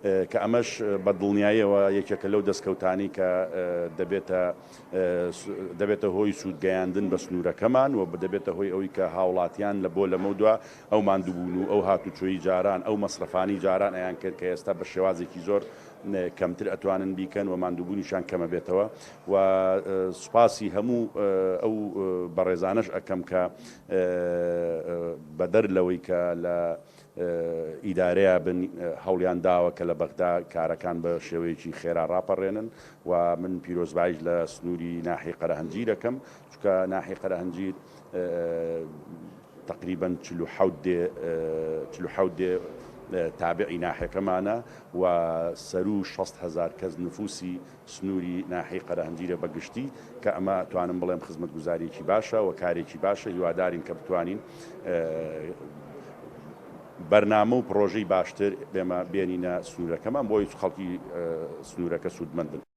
کە ئەمەش بە دڵنیاییەوە یەکێکە لەو دەستکەوتانی کە دەبێتە هۆی سوودگەیاندن بە سنوورەکەمان و دەبێتە هۆی ئەوەی کە هاوڵاتیان لە بۆ لەمە دووە ئەو ماندووبوون و ئەو هاتوچۆیی جاران ئەو مەصرفانی جاران ئەیان کرد کە ئێستا بە شێوازێکی زۆر کەمتر ئەتوانن بیکەن و ماندووبوونیشان کەمە بێتەوە و سوپاسی هەموو ئەو بەڕێزانەش ئەەکەم کە بەدەر لەوەی کە لە ئیدارەیە بن هەوڵیان داوە کە لە بەغدا کارەکان بە شێوەیەکی خێرا ڕاپەڕێنن و من پیرۆزبایش لە سنووری ناحی قەرەهەنجیر دەکەم چونکە ناحی قەرەهەنجیر تقریبا 47 دێ تابعی ناحیەکەمانە و سەر و 600,000 کەس نفوسی سنووری ناحی قەرەهەنجیرە بەگشتی کە ئەمە توانم بڵێم خزمەتگوزاریی باشە و کارێکی باشە هیوادارین کە بتوانین بەرنامە و پرۆژەی باشتر بێمە بێنینە سنوورەکەمان بۆی خەڵکی سنوورەکە سوودمەند بن.